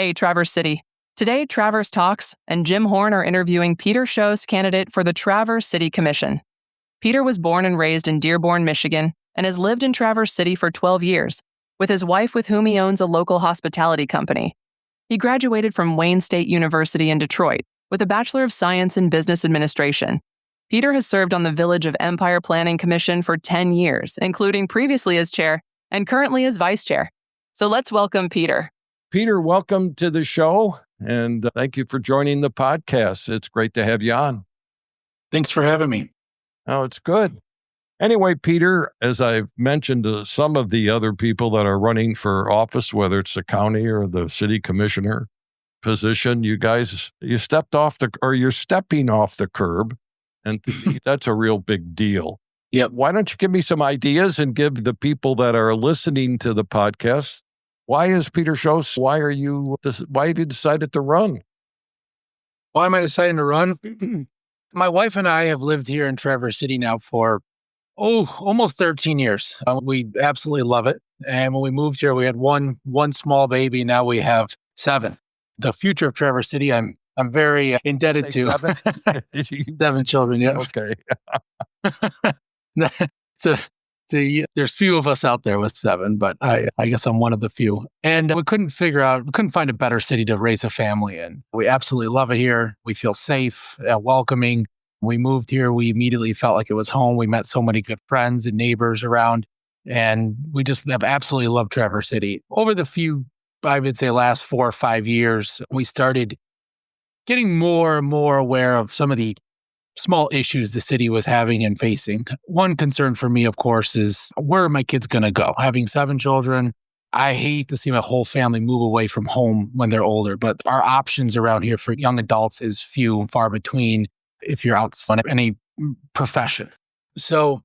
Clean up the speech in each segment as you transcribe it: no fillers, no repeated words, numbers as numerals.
Hey, Traverse City. Today, Traverse Talks and Jim Horn are interviewing Peter Schous, candidate for the Traverse City Commission. Peter was born and raised in Dearborn, Michigan, and has lived in Traverse City for 12 years, with his wife with whom he owns a local hospitality company. He graduated from Wayne State University in Detroit with a Bachelor of Science in Business Administration. Peter has served on the Village of Empire Planning Commission for 10 years, including previously as chair and currently as vice chair. So let's welcome Peter. Peter, welcome to the show, and thank you for joining the podcast. It's great to have you on. Thanks for having me. Oh, it's good. Anyway, Peter, as I've mentioned to some of the other people that are running for office, whether it's the county or the city commissioner position, you stepped off you're stepping off the curb, and to me, that's a real big deal. Yep. Why don't you give me some ideas and give the people that are listening to the podcast, why is Peter Schous? Why have you decided to run? Why am I deciding to run? My wife and I have lived here in Traverse City now for, almost 13 years. We absolutely love it. And when we moved here, we had one small baby. Now we have 7. The future of Traverse City, I'm very indebted to. 7? 7 children, yeah. Okay. There's few of us out there with 7, but I guess I'm one of the few. And we couldn't find a better city to raise a family in. We absolutely love it here. We feel safe, welcoming. We moved here, we immediately felt like it was home. We met so many good friends and neighbors around, and we just have absolutely loved Traverse City. Over the I would say last 4 or 5 years, we started getting more and more aware of some of the small issues the city was having and facing. One concern for me, of course, is where are my kids going to go? Having 7 children, I hate to see my whole family move away from home when they're older, but our options around here for young adults is few and far between if you're outside of any profession. So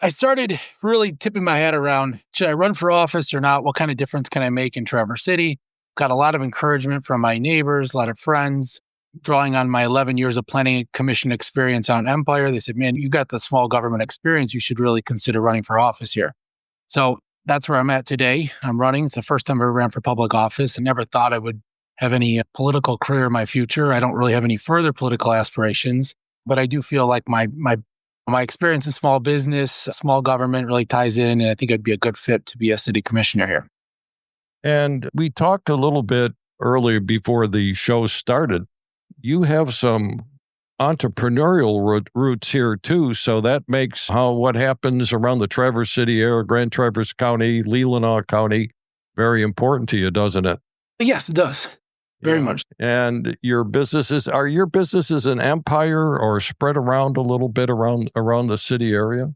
I started really tipping my head around, should I run for office or not? What kind of difference can I make in Traverse City? Got a lot of encouragement from my neighbors, a lot of friends. Drawing on my 11 years of planning commission experience on Empire, they said, man, you got the small government experience. You should really consider running for office here. So that's where I'm at today. I'm running. It's the first time I ever ran for public office. I never thought I would have any political career in my future. I don't really have any further political aspirations, but I do feel like my experience in small business, small government really ties in, and I think I'd be a good fit to be a city commissioner here. And we talked a little bit earlier before the show started. You have some entrepreneurial roots here too, so that makes what happens around the Traverse City area, Grand Traverse County, Leelanau County, very important to you, doesn't it? Yes, it does. Very much. And are your businesses in Empire or spread around a little bit around the city area?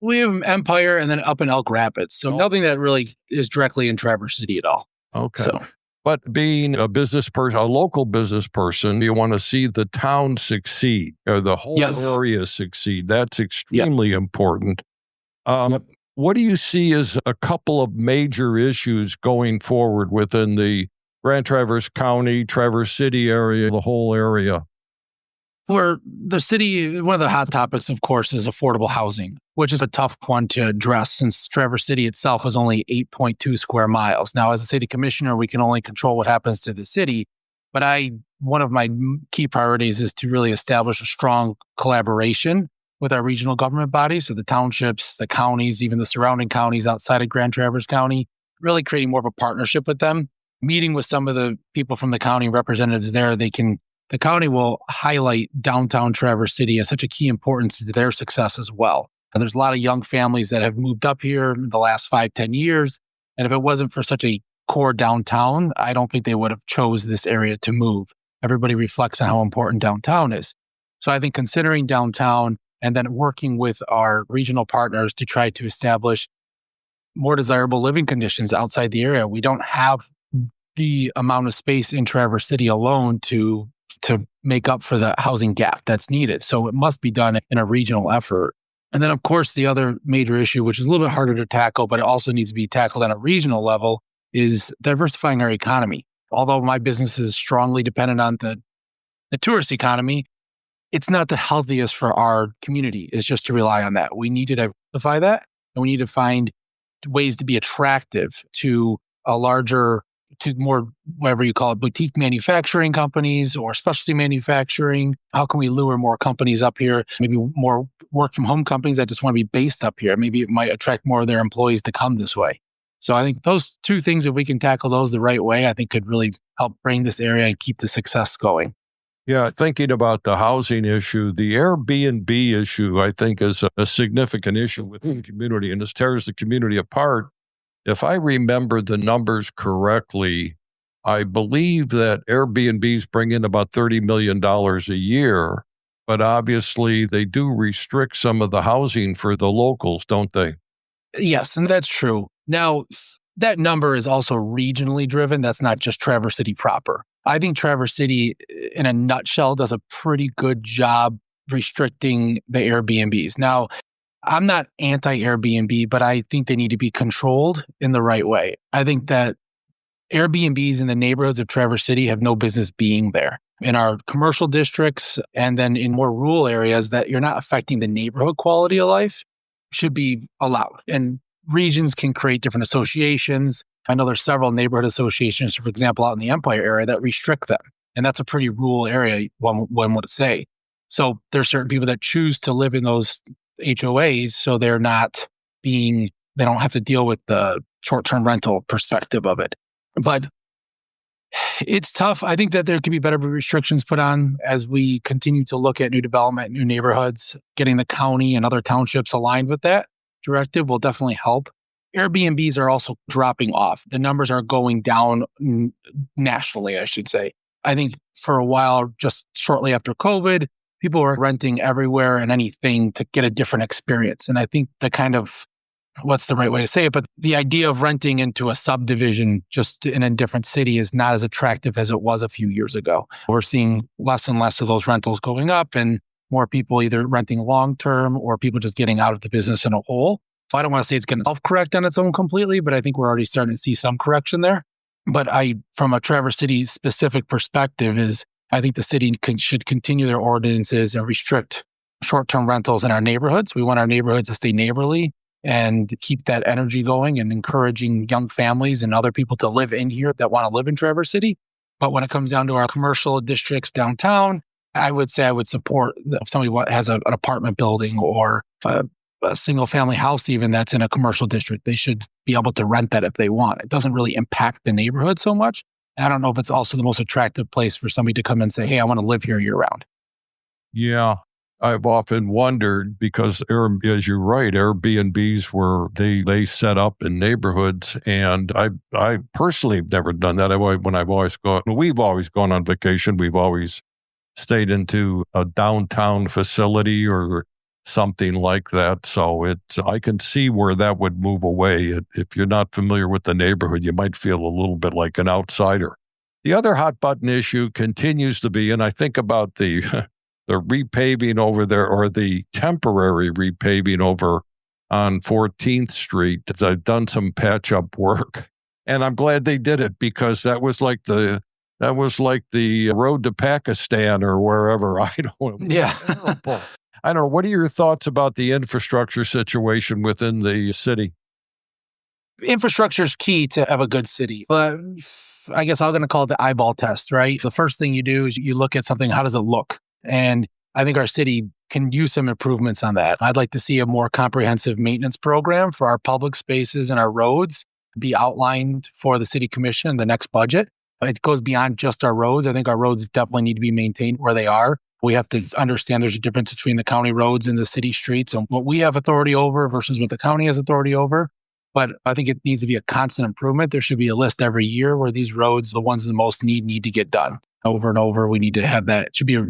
We have Empire and then up in Elk Rapids, so nothing that really is directly in Traverse City at all. Okay. So. But being a business person, a local business person, you want to see the town succeed or the whole area succeed. That's extremely important. What do you see as a couple of major issues going forward within the Grand Traverse County, Traverse City area, the whole area? For the city, one of the hot topics, of course, is affordable housing, which is a tough one to address since Traverse City itself is only 8.2 square miles. Now, as a city commissioner, we can only control what happens to the city. But one of my key priorities is to really establish a strong collaboration with our regional government bodies, so the townships, the counties, even the surrounding counties outside of Grand Traverse County, really creating more of a partnership with them. Meeting with some of the people from the county representatives there, the county will highlight downtown Traverse City as such a key importance to their success as well. And there's a lot of young families that have moved up here in the last 5-10 years. And if it wasn't for such a core downtown, I don't think they would have chose this area to move. Everybody reflects on how important downtown is. So I think considering downtown and then working with our regional partners to try to establish more desirable living conditions outside the area. We don't have the amount of space in Traverse City alone to make up for the housing gap that's needed. So it must be done in a regional effort. And then, of course, the other major issue, which is a little bit harder to tackle, but it also needs to be tackled on a regional level, is diversifying our economy. Although my business is strongly dependent on the tourist economy, it's not the healthiest for our community, is just to rely on that. We need to diversify that, and we need to find ways to be attractive to a larger to more, whatever you call it, boutique manufacturing companies or specialty manufacturing? How can we lure more companies up here? Maybe more work from home companies that just want to be based up here. Maybe it might attract more of their employees to come this way. So I think those two things, if we can tackle those the right way, I think could really help bring this area and keep the success going. Yeah, thinking about the housing issue, the Airbnb issue, I think, is a significant issue within the community, and this tears the community apart. If I remember the numbers correctly, I believe that Airbnbs bring in about $30 million a year, but obviously they do restrict some of the housing for the locals, don't they? Yes, and that's true. Now, that number is also regionally driven. That's not just Traverse City proper. I think Traverse City, in a nutshell, does a pretty good job restricting the Airbnbs. Now, I'm not anti-Airbnb, but I think they need to be controlled in the right way. I think that Airbnbs in the neighborhoods of Traverse City have no business being there. In our commercial districts and then in more rural areas that you're not affecting the neighborhood quality of life should be allowed. And regions can create different associations. I know there's several neighborhood associations, for example, out in the Empire area that restrict them. And that's a pretty rural area, one would say. So there's certain people that choose to live in those HOAs, so they don't have to deal with the short-term rental perspective of it. But it's tough. I think that there could be better restrictions put on as we continue to look at new development, new neighborhoods. Getting the county and other townships aligned with that directive will definitely help. Airbnbs are also dropping off. The numbers are going down nationally, I should say. I think for a while, just shortly after COVID, people were renting everywhere and anything to get a different experience. And I think the kind of, what's the right way to say it, but the idea of renting into a subdivision just in a different city is not as attractive as it was a few years ago. We're seeing less and less of those rentals going up and more people either renting long-term or people just getting out of the business in a whole. So I don't want to say it's going to self-correct on its own completely, but I think we're already starting to see some correction there. But from a Traverse City specific perspective, I think the city should continue their ordinances and restrict short-term rentals in our neighborhoods. We want our neighborhoods to stay neighborly and keep that energy going and encouraging young families and other people to live in here that want to live in Traverse City. But when it comes down to our commercial districts downtown, I would say I would support if somebody has an apartment building or a single family house even that's in a commercial district. They should be able to rent that if they want. It doesn't really impact the neighborhood so much. I don't know if it's also the most attractive place for somebody to come and say, hey, I want to live here year round. Yeah, I've often wondered because, as you're right, Airbnbs they set up in neighborhoods, and I personally have never done that. We've always gone on vacation. We've always stayed into a downtown facility or something like that. So I can see where that would move away. If you're not familiar with the neighborhood, you might feel a little bit like an outsider. The other hot button issue continues to be, and I think about the repaving over there, or the temporary repaving over on 14th Street. I've done some patch up work, and I'm glad they did it because that was like the road to Pakistan or wherever. I don't know. Yeah. I don't know. What are your thoughts about the infrastructure situation within the city? Infrastructure is key to have a good city. But I guess I'm going to call it the eyeball test, right? The first thing you do is you look at something, how does it look? And I think our city can use some improvements on that. I'd like to see a more comprehensive maintenance program for our public spaces and our roads be outlined for the city commission in the next budget. It goes beyond just our roads. I think our roads definitely need to be maintained where they are. We have to understand there's a difference between the county roads and the city streets and what we have authority over versus what the county has authority over. But I think it needs to be a constant improvement. There should be a list every year where these roads, the ones the most need to get done over and over. We need to have that. It should be a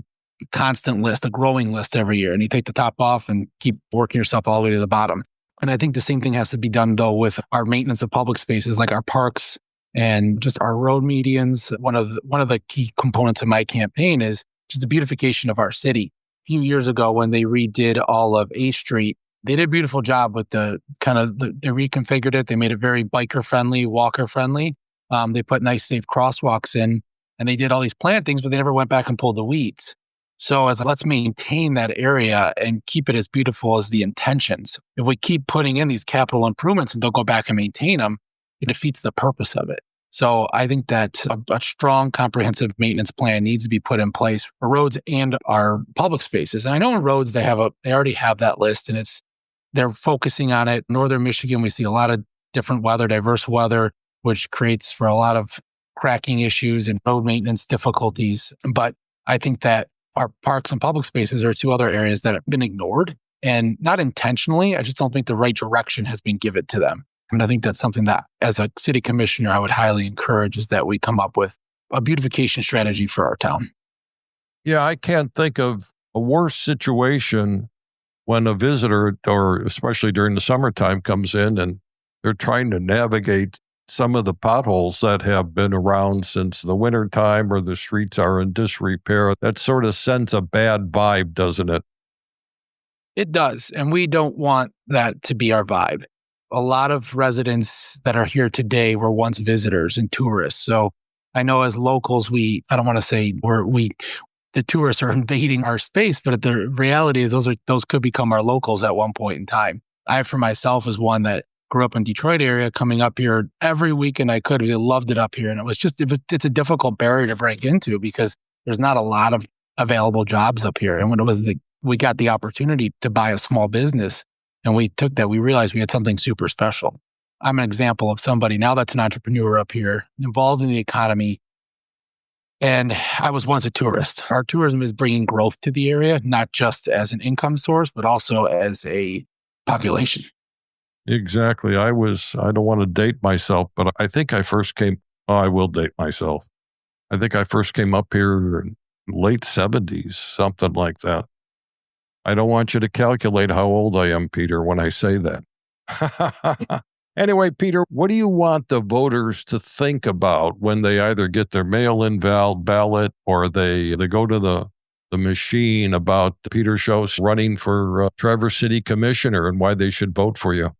constant list, a growing list every year. And you take the top off and keep working yourself all the way to the bottom. And I think the same thing has to be done, though, with our maintenance of public spaces like our parks and just our road medians. One of the key components of my campaign is just the beautification of our city. A few years ago, when they redid all of A Street, they did a beautiful job with they reconfigured it. They made it very biker friendly, walker friendly. They put nice, safe crosswalks in, and they did all these plantings, but they never went back and pulled the weeds. So let's maintain that area and keep it as beautiful as the intentions. If we keep putting in these capital improvements and don't go back and maintain them, it defeats the purpose of it. So I think that a strong, comprehensive maintenance plan needs to be put in place for roads and our public spaces. And I know in roads they already have that list, and they're focusing on it. Northern Michigan, we see a lot of different weather, diverse weather, which creates for a lot of cracking issues and road maintenance difficulties. But I think that our parks and public spaces are two other areas that have been ignored, and not intentionally. I just don't think the right direction has been given to them. And I think that's something that, as a city commissioner, I would highly encourage, is that we come up with a beautification strategy for our town. Yeah, I can't think of a worse situation when a visitor, or especially during the summertime, comes in and they're trying to navigate some of the potholes that have been around since the wintertime, or the streets are in disrepair. That sort of sends a bad vibe, doesn't it? It does. And we don't want that to be our vibe. A lot of residents that are here today were once visitors and tourists. So I know as locals, I don't want to say the tourists are invading our space, but the reality is those could become our locals at one point in time. I, for myself, as one that grew up in Detroit area, coming up here every weekend I could. I loved it up here. And it's a difficult barrier to break into because there's not a lot of available jobs up here. And when we got the opportunity to buy a small business, and we took that, we realized we had something super special. I'm an example of somebody now that's an entrepreneur up here, involved in the economy. And I was once a tourist. Our tourism is bringing growth to the area, not just as an income source, but also as a population. Exactly. I don't want to date myself, but I think I will date myself. I think I first came up here in late 70s, something like that. I don't want you to calculate how old I am, Peter, when I say that. Anyway, Peter, what do you want the voters to think about when they either get their mail-in ballot or they go to the machine about Peter Schous running for Traverse City Commissioner and why they should vote for you?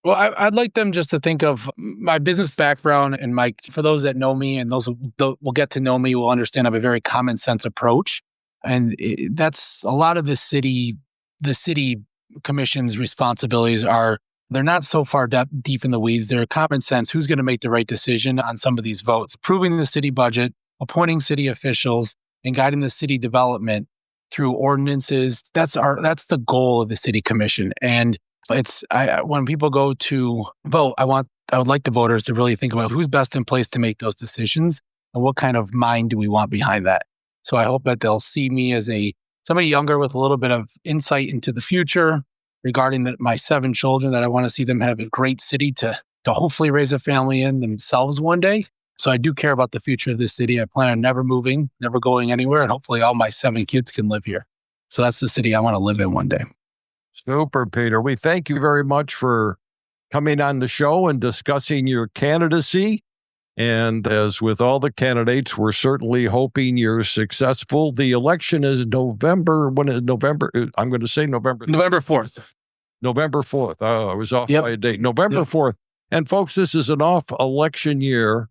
Well, I'd like them just to think of my business background, and for those that know me and those who will get to know me will understand I have a very common sense approach. And that's a lot of the city commission's responsibilities they're not so far deep in the weeds. They're common sense. Who's going to make the right decision on some of these votes? Approving the city budget, appointing city officials, and guiding the city development through ordinances. That's the goal of the city commission. And when people go to vote, I would like the voters to really think about who's best in place to make those decisions and what kind of mind do we want behind that. So I hope that they'll see me as somebody younger with a little bit of insight into the future regarding my 7 children, that I want to see them have a great city to hopefully raise a family in themselves one day. So I do care about the future of this city. I plan on never moving, never going anywhere, and hopefully all my 7 kids can live here. So that's the city I want to live in one day. Super, Peter. We thank you very much for coming on the show and discussing your candidacy. And as with all the candidates, we're certainly hoping you're successful. The election is November. When is November? I'm going to say November 4th. November 4th. Oh, I was off by a date. November 4th. And folks, this is an off election year,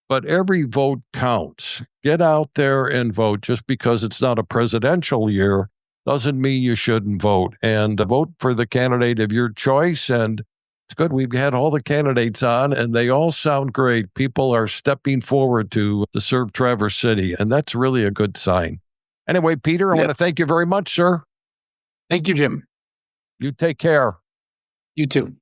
but every vote counts. Get out there and vote. Just because it's not a presidential year doesn't mean you shouldn't vote. And vote for the candidate of your choice. And it's good. We've had all the candidates on, and they all sound great. People are stepping forward to serve Traverse City, and that's really a good sign. Anyway, Peter, I want to thank you very much, sir. Thank you, Jim. You take care. You too.